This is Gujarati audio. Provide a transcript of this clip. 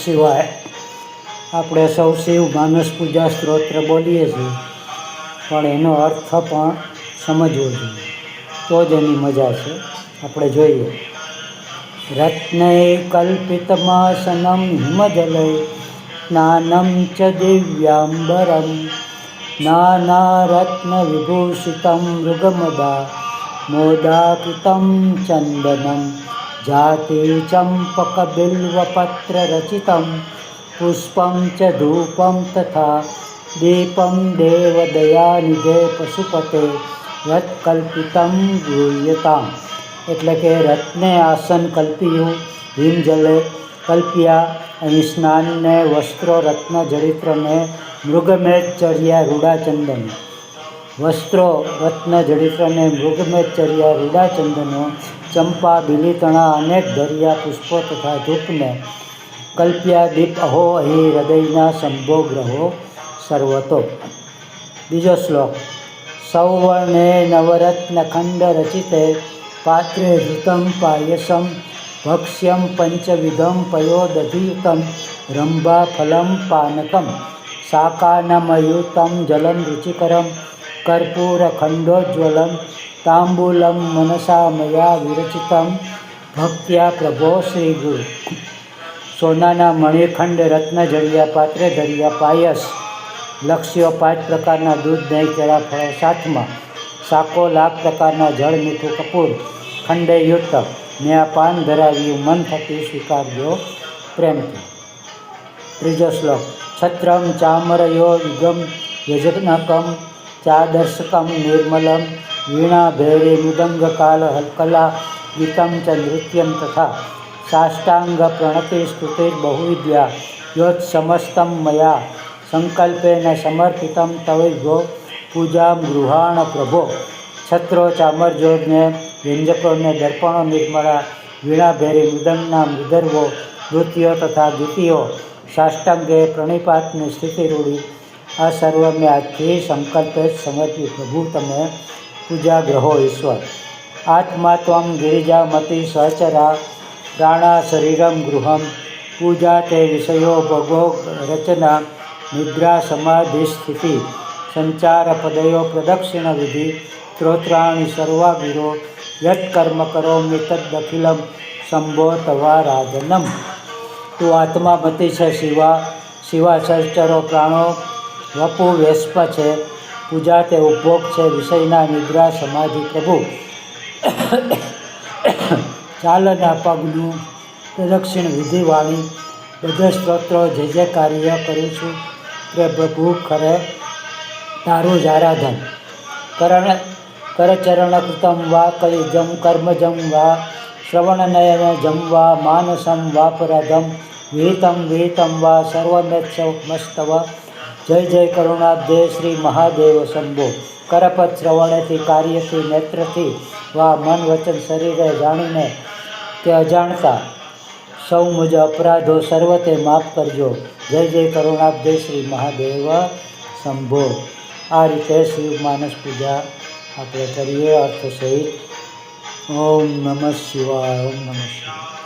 શિવાય. આપણે સૌ શિવ માનસ પૂજા સ્તોત્ર બોલીએ છીએ, પણ એનો અર્થ પણ સમજવો જોઈએ, તો જ એની મજા છે. આપણે જોઈએ. રત્નૈ કલ્પિતમાસનમ હિમજલૈ સ્નાનમ ચ દિવ્યાંબરમ નાનારત્નવિભૂષિતમ મૃગમદા મોદાકિતમ ચંદનમ જાતિ ચંપકબિલ્વપત્રરચિતમ પુષ્પમ ચ ધૂપમ તથા દીપમ દેવદયાનિધે પશુપતે રત્કલ્પિતમ ગૃહ્યતામ. એટલે કે રત્ને આસન કલ્પ્યું, હિમજલે કલ્પ્યા, અહીં સ્નાનને વસ્ત્રો રત્ન જડિત્રને મૃગમેચર્યા રૂડાચંદન. વસ્ત્રો રત્ન જડિત્રને મૃગમેચર્યા રૂડાચંદનો ચંપા બિલીતણા અનેક ધર્યા પુષ્પો તથા ધૂપને કલ્પ્યા દીપ અહો અહીં હૃદયના સંભો ગ્રહો સર્વતો. બીજો શ્લોક. સૌવર્ણે નવરત્નખંડ રચિતે પાત્રે ધૃતમ પાયસમ ભક્ષ્યમ પંચવિધમ પયોદધિયુતમ રંભા ફલમ પાનકમ શાકાનમયુતમ જલમ રુચિકરમ કર્પૂરખંડોજ્વલમ તાંબૂલમ મનસા મયા વિરચિતમ ભક્ત્યા પ્રભો શ્રી ગુરુ. સોનાના મણિખંડ રત્ન જડિયા પાત્રે ધર્યા પાયસ લક્ષ્યો 5 પ્રકારના દૂધ દહીં કેળા ફળો સાથમાં શાકો લાખ પ્રકારના જળ મીઠું કપૂર ખંડે યુક્ત ને આ પાન ધરાવ્યું મન થકી સ્વીકાર્યો પ્રેમથી. ત્રીજો શ્લોક. છત્રમ ચામરયો યુગમ યજ્ઞકમ ચાદર્શકમ નિર્મલમ વીણા ભૈરી મૃદંગ કાલ કલા ગીતમ ચ નૃત્યમ તથા સાષ્ટાંગ પ્રણતિ સ્તુતિર બહુવિદ્યા યોત સમસ્તમ મયા સંકલ્પેન સમર્પિતમ તવૈભો પૂજા ગૃહાણ પ્રભો. છત્રો ચામરજોને વ્યંજકોને દર્પણો નિર્મળા વીણા ભેરી મૃદંગના મૃદર્વો નૃત્યો તથા ગીતિઓ સાષ્ટાંગે પ્રણિપાતની સ્થિતિ રૂડી આ સર્વ મેં આજથી સંકલ્પે સમર્પી પ્રભુ તમે પૂજા ગ્રહો ઈશ્વર. આત્મા ત્વમ ગિરિજામતિ સહચરા પ્રાણા શરીરમ ગૃહમ પૂજા તે વિષયો ભગો રચના નિદ્રા સમાધિ સ્થિતિ સંચાર પદયો પ્રદક્ષિણ વિધિ સ્ત્રોત્રાણી સર્વાગીરો યત કર્મ કરોમિ તદખિલમ શંભો તવારાધનમ. તું આત્મામતી છે શિવા, શિવા સહચરો પ્રાણો વપુ વેસ્પ છે, પૂજા તે ઉપભોગ છે વિષયના નિદ્રા સમાધિ પ્રભુ. ચાલના પગનું પ્રદક્ષિણ વિધિવાળી બધા સ્તોત્રો જે કાર્ય કરું છું તે પ્રભુ ખરે તારું જ આરાધન. કરચરણ કૃતમ વા કલિજમ કર્મજમ વા શ્રવણનયન જમ વા માનસમ વાપરાધમ વિહિતમ વા સર્વમેત્સમસ્તવ જય જય કરુણાબ્ધે શ્રી મહાદેવ શંભો. કરપત શ્રવણેથી કાર્યથી નેત્રથી વા મન વચન શરીરે જાણીને કે અજાણતા સૌ મુજ અપરાધો સર્વ તે માફ કરજો. જય જય કરુણાબ્ધે શ્રી મહાદેવ શંભો. આ રીતે શિવ માનસ પૂજા આપણે કરીએ અર્થ સહિત. ઓમ નમઃ શિવાય. ઓમ નમઃ શિવાય.